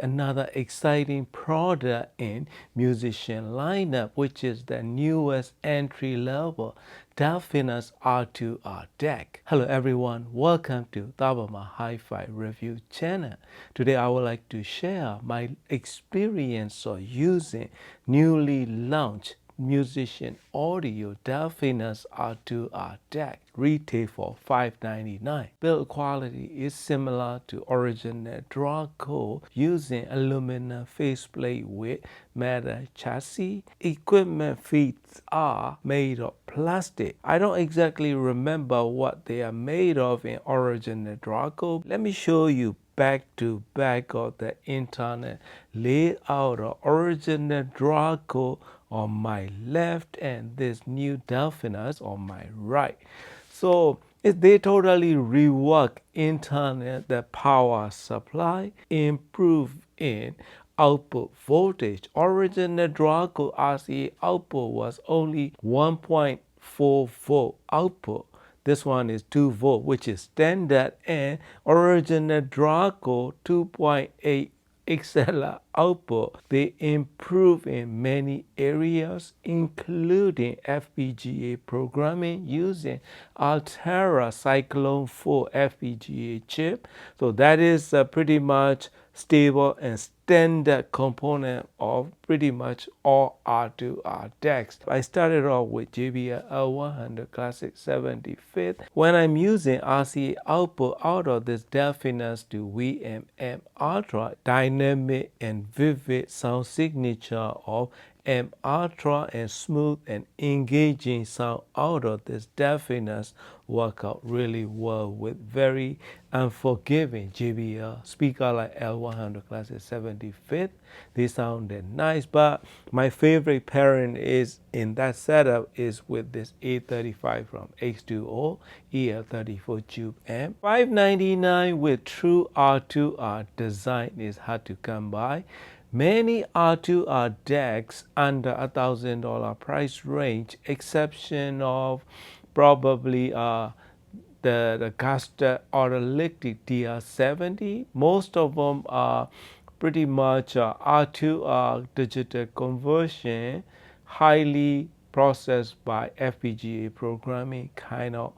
another exciting product in musician lineup, which is the newest entry level Delphinus R2R deck. Hello everyone, welcome to Tabama Hi-Fi Review channel. Today I would like to share my experience of using newly launched musician audio Delphinus R2R deck, retail for $5.99. Build quality is similar to original Draco using aluminum faceplate with metal chassis. Equipment feet are made of plastic. I don't exactly remember what they are made of in original Draco. Let me show you back to back of the internet layout of original Draco on my left and this new Delphinus on my right. So they totally rework internet, the power supply, improve in output voltage. Original Draco RCA output was only 1.4 volt output. This one is 2 volt, which is standard, and original Draco 2.8 XLR output. They improve in many areas, including FPGA programming using Altera Cyclone 4 FPGA chip. So that is pretty much stable and standard component of pretty much all R2R decks. I started off with JBL L100 Classic 75th. When I'm using RCA output out of this Delphinus to VMM Ultra, dynamic and vivid sound signature of M Ultra and smooth and engaging sound out of this Delphinus work out really well with very unforgiving JBL speaker like L100 Classic 75th. They sounded nice, but my favorite pairing is in that setup is with this A35 from H2O EL34 tube amp. $5.99 with true R2R design is hard to come by. Many R2R decks under $1,000 price range, exception of probably the Guster Autolytic DR70. Most of them are pretty much R2R digital conversion, highly processed by FPGA programming kind of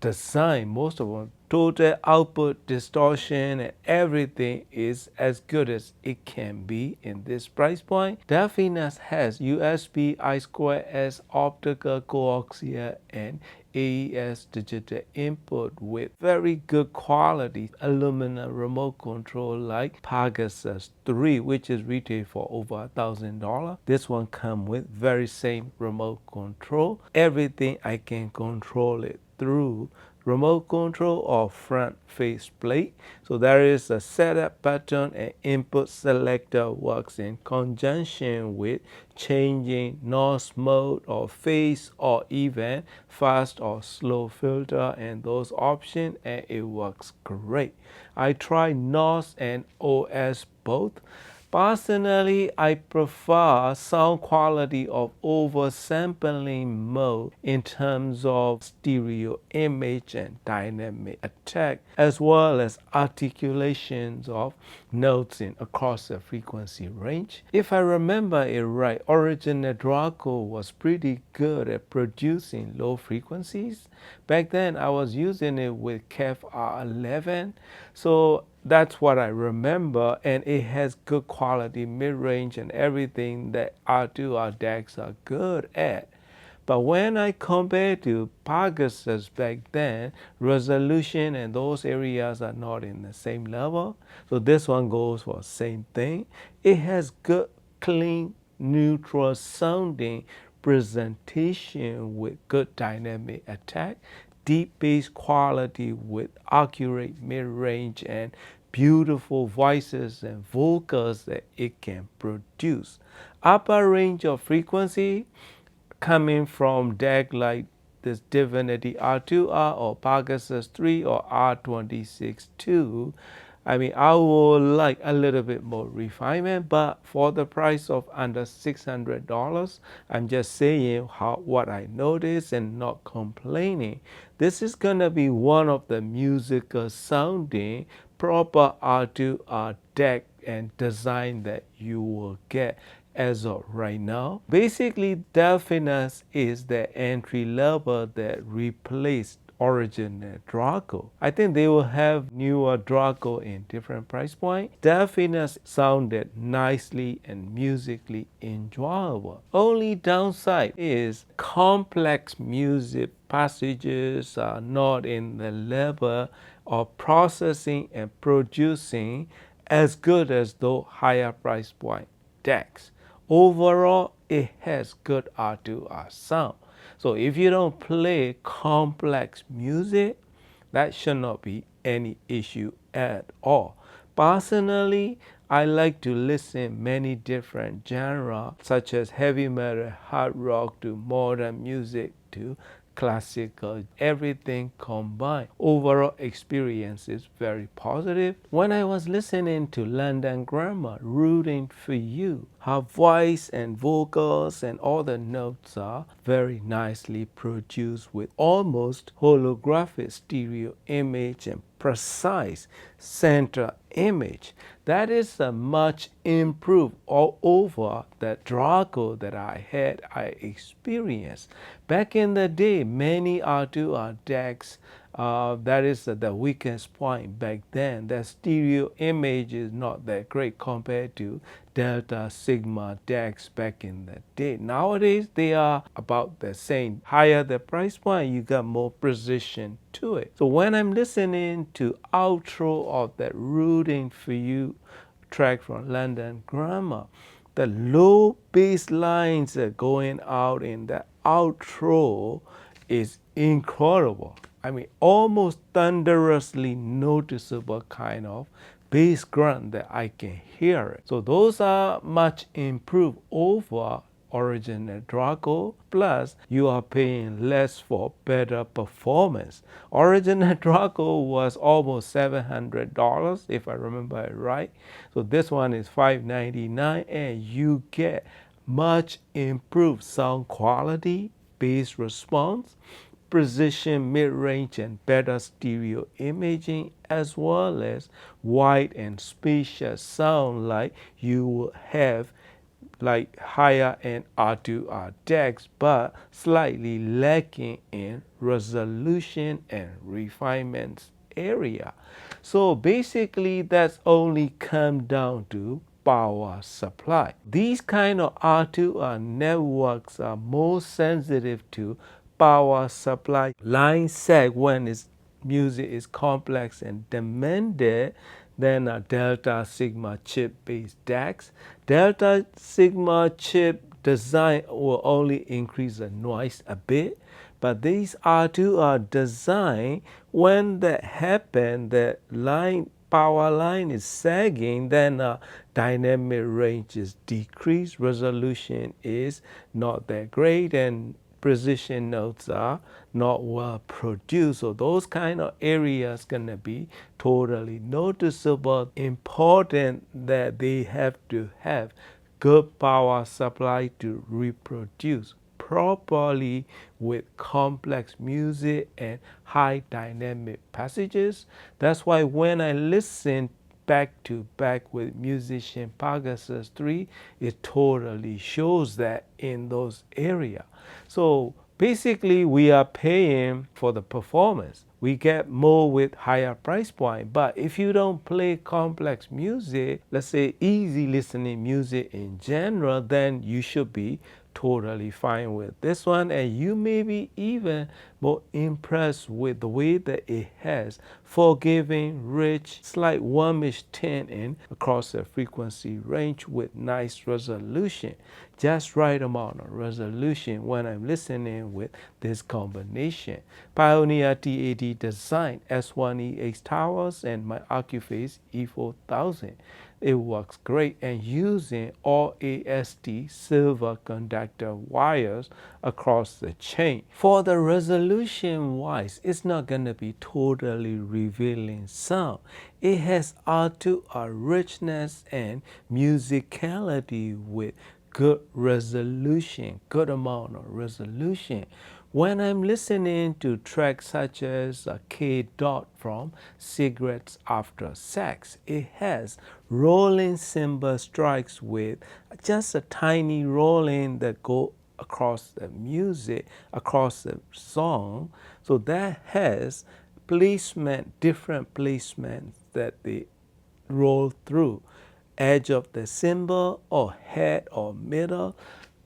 design. Most of them total output distortion and everything is as good as it can be in this price point. Delphinus has USB I2S optical coaxial and AES digital input with very good quality aluminum remote control like Pegasus 3, which is retail for over $1,000. This one comes with very same remote control. Everything I can control it through remote control or front face plate. So there is a setup button and input selector works in conjunction with changing noise mode or phase or even fast or slow filter and those options, and it works great. I tried NOS and OS both. Personally, I prefer sound quality of oversampling mode in terms of stereo image and dynamic attack, as well as articulations of notes in across the frequency range. If I remember it right, original Draco was pretty good at producing low frequencies. Back then, I was using it with KEF R11, so that's what I remember, and it has good quality mid-range and everything that R2R decks are good at. But when I compare to Pegasus back then, resolution and those areas are not in the same level. So this one goes for the same thing. It has good, clean, neutral sounding presentation with good dynamic attack, deep bass quality with accurate mid-range and beautiful voices and vocals that it can produce. Upper range of frequency coming from deck like this Divinity R2R or Pegasus 3 or R26-2. I mean, I would like a little bit more refinement, but for the price of under $600, I'm just saying what I noticed and not complaining. This is gonna be one of the musical sounding proper R2R deck and design that you will get as of right now. Basically, Delphinus is the entry level that replaced Origin and Draco. I think they will have newer Draco in different price point. Delphinus sounded nicely and musically enjoyable. Only downside is complex music passages are not in the level of processing and producing as good as those higher price point decks. Overall, it has good R2R sound. So if you don't play complex music, that should not be any issue at all. Personally, I like to listen many different genres such as heavy metal, hard rock to modern music to classical, everything combined. Overall experience is very positive. When I was listening to London Grammar, Rooting for You, her voice and vocals and all the notes are very nicely produced with almost holographic stereo image and precise center image. That is a much improved all over the Draco that I experienced. Back in the day, many R2R decks, that is the weakest point back then. The stereo image is not that great compared to Delta Sigma decks back in the day. Nowadays, they are about the same. Higher the price point, you got more precision to it. So when I'm listening to outro of that Rooting for You track from London Grammar, the low bass lines that going out in the outro is incredible. I mean, almost thunderously noticeable kind of bass grunt that I can hear it. So those are much improved over Original Draco, plus you are paying less for better performance. Original Draco was almost $700 if I remember it right. So this one is $599 and you get much improved sound quality, bass response, precision mid-range and better stereo imaging, as well as wide and spacious sound like you will have like higher end R2R decks, but slightly lacking in resolution and refinements area. So basically that's only come down to power supply. These kind of R2R networks are more sensitive to power supply line sag when its music is complex and demanded than a Delta Sigma chip based DACs. Delta Sigma chip design will only increase the noise a bit, but these R2R designed when that happen, the line power line is sagging, then dynamic range is decreased, resolution is not that great, and precision notes are not well produced. So those kind of areas gonna be totally noticeable. Important that they have to have good power supply to reproduce properly with complex music and high dynamic passages. That's why when I listen back to back with Musician Pegasus 3, it totally shows that in those areas. So basically we are paying for the performance. We get more with higher price point. But if you don't play complex music, let's say easy listening music in general, then you should be totally fine with this one, and you may be even more impressed with the way that it has forgiving, rich, slight warmish tinting across the frequency range with nice resolution. Just right amount of resolution when I'm listening with this combination. Pioneer TAD design S1EX towers and my Accuphase E4000. It works great, and using all AST silver conductor wires across the chain. For the resolution wise, it's not going to be totally revealing sound. It has R2R richness and musicality with good resolution, good amount of resolution. When I'm listening to tracks such as K Dot from Cigarettes After Sex, it has rolling cymbal strikes with just a tiny rolling that go across the music, across the song. So that has placement, different placements that they roll through. Edge of the cymbal or head or middle.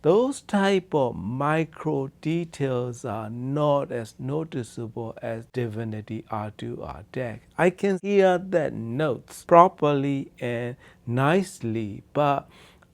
Those type of micro details are not as noticeable as Divinity R2R deck. I can hear that notes properly and nicely, but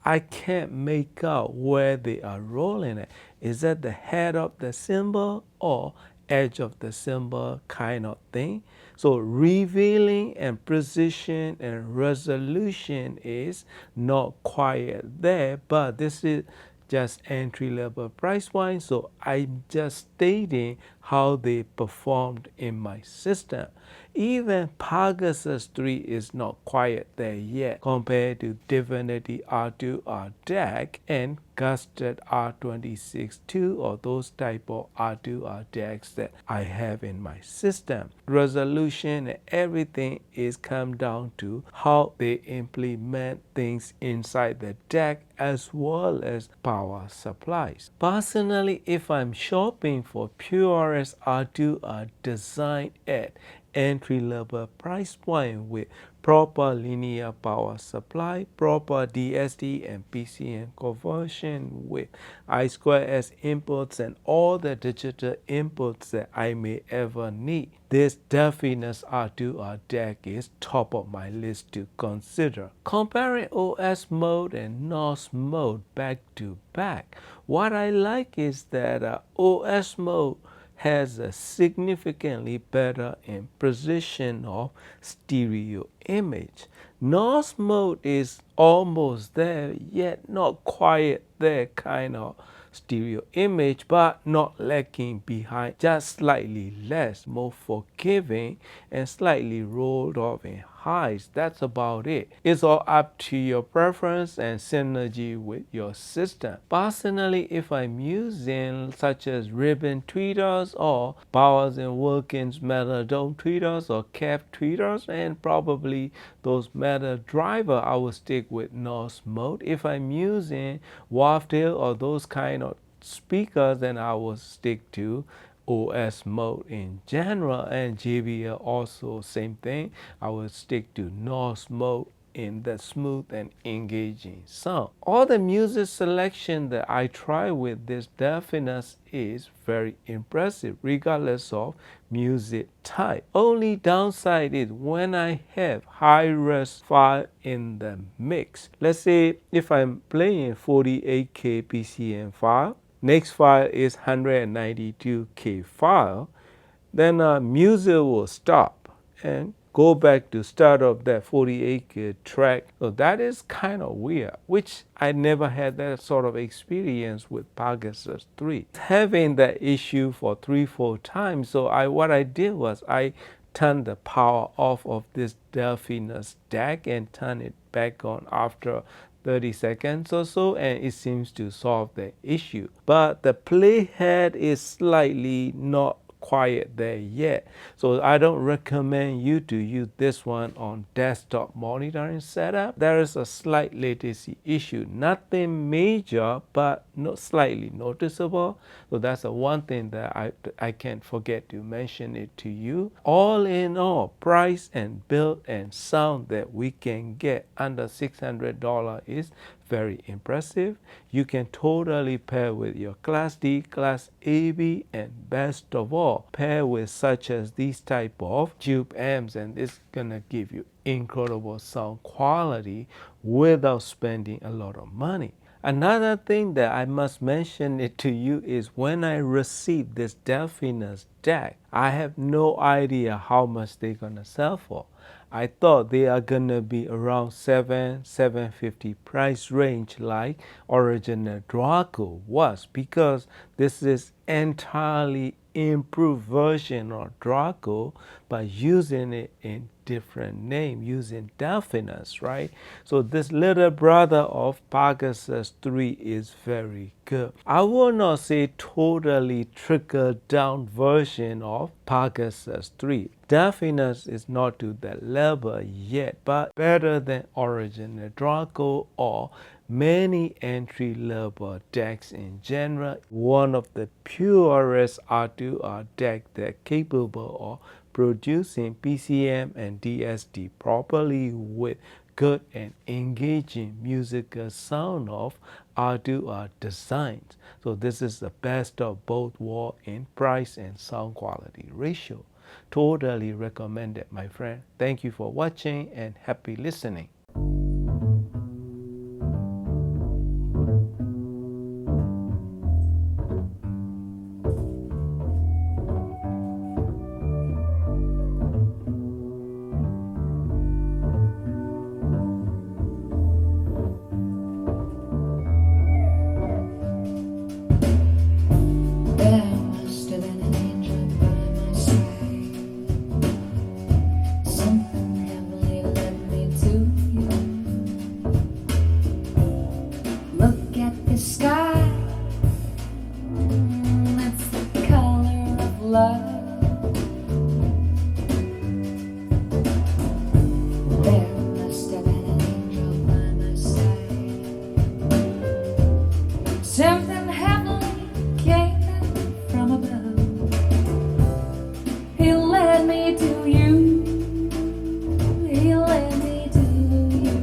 I can't make out where they are rolling it. Is that the head of the cymbal or edge of the cymbal kind of thing? So revealing and precision and resolution is not quite there, but this is just entry level price wise. So I'm just stating how they performed in my system. Even Pegasus 3 is not quite there yet compared to Divinity R2R deck and Gusted R26-2 or those type of R2R decks that I have in my system. Resolution and everything is come down to how they implement things inside the deck as well as power supplies. Personally, if I'm shopping for purest R2R design at entry level price point with proper linear power supply, proper DSD and PCM conversion with I2S inputs and all the digital inputs that I may ever need. This Delphinus R2R deck is top of my list to consider. Comparing OS mode and NOS mode back to back, what I like is that OS mode has a significantly better in precision of stereo image. NOS mode is almost there, yet not quite there kind of stereo image, but not lacking behind, just slightly less, more forgiving and slightly rolled off in highs. That's about it. It's all up to your preference and synergy with your system. Personally, if I'm using such as ribbon tweeters or Bowers and Wilkins metal dome tweeters or cap tweeters and probably those metal driver, I will stick with NOS mode. If I'm using Waftail or those kind of speakers, then I will stick to OS mode in general, and JBL also same thing. I will stick to NOS mode in the smooth and engaging sound. All the music selection that I try with this Delphinus is very impressive regardless of music type. Only downside is when I have high res file in the mix. Let's say if I'm playing 48K PCM file, next file is 192K file, then music will stop and go back to start of that 48K track. So that is kind of weird, which I never had that sort of experience with Pegasus 3. Having that issue for 3-4 times, so what I did was I turned the power off of this Delphinus deck and turn it back on after 30 seconds or so, and it seems to solve the issue. But the playhead is slightly not quite there yet, so I don't recommend you to use this one on desktop monitoring setup. There is a slight latency issue, nothing major but not slightly noticeable. So that's the one thing that I can't forget to mention it to you. All in all, price and build and sound that we can get under $600 is very impressive. You can totally pair with your Class D, Class AB, and best of all, pair with such as these type of tube amps, and it's gonna give you incredible sound quality without spending a lot of money. Another thing that I must mention it to you is when I received this Delphinus deck, I have no idea how much they're gonna sell for. I thought they are gonna be around $750 price range like original Draco was, because this is entirely improved version of Draco by using it in different name, using Delphinus, right? So this little brother of Pegasus 3 is very good. I will not say totally trickled down version of Pegasus 3. Delphinus is not to that level yet, but better than original Draco or many entry-level decks in general. One of the purest R2R deck that capable of producing PCM and DSD properly with good and engaging musical sound of R2R designs. So this is the best of both worlds in price and sound quality ratio. Totally recommended, my friend. Thank you for watching and happy listening. Something heavenly came from above. He led me to you. He led me to you.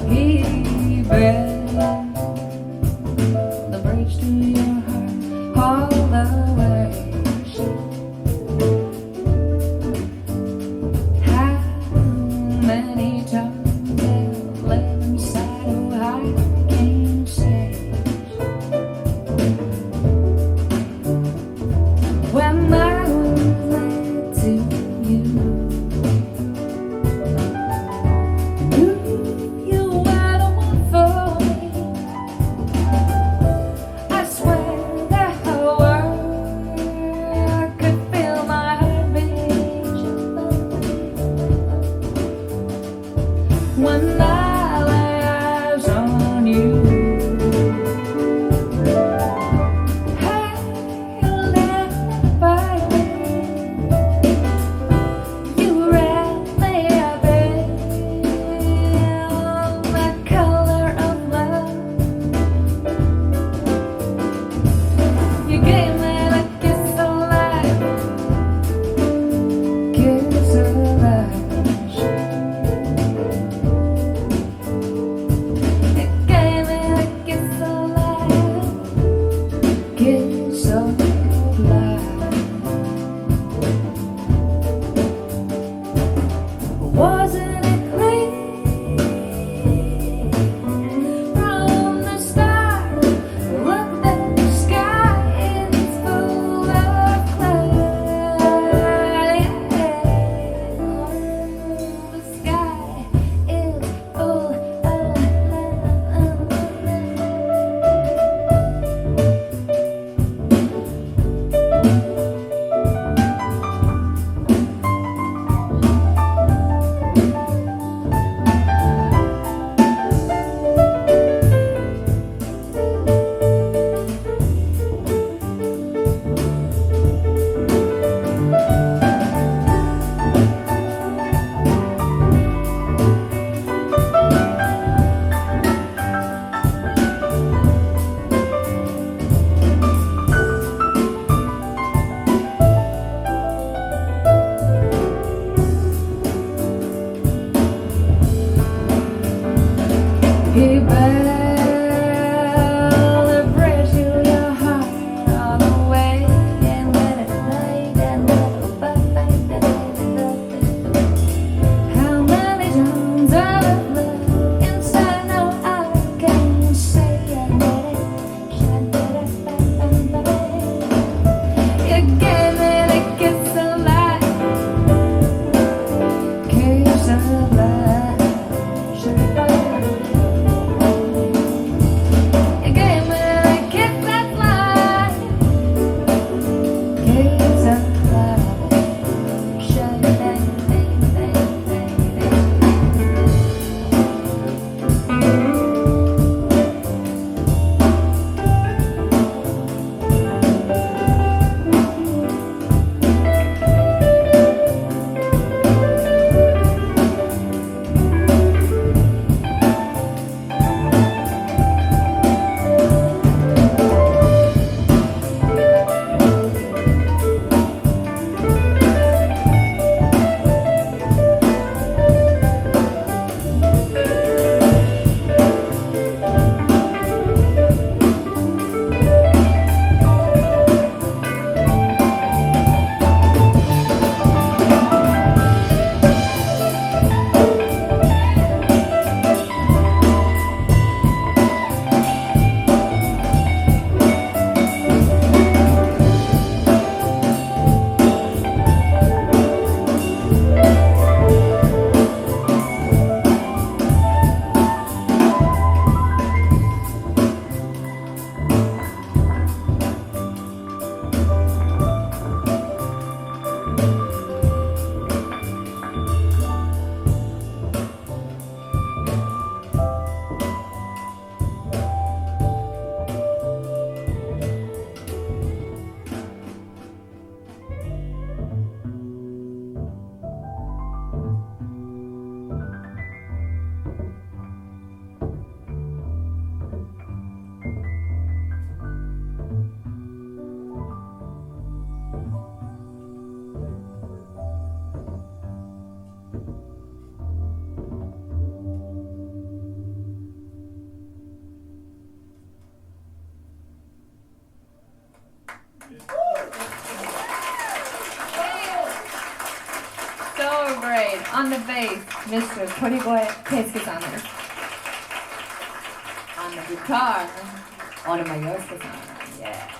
He built the bridge to your heart all the way. How many times I've lived inside of I can't say. When I was led to you, you were the one for me. I swear that I could feel my heart beat when I lay eyes on you. Hey, you left me by me. You wrapped me up in the color of love. You gave me the kiss of life, kiss of life. You gave me the kiss of life, kiss of life. Wasn't it clear from the start? Look at the sky, it's full of clouds. The sky is full of He built a bridge to your heart all the way, and let it light and let it fight. How many times I've looked inside, now I can't say I did it. You gave me the kiss of life, kiss of life. So great. On the bass, Mr. Toriboy Keisuke-san. On the guitar, Onuma Yosuke-san. Yeah.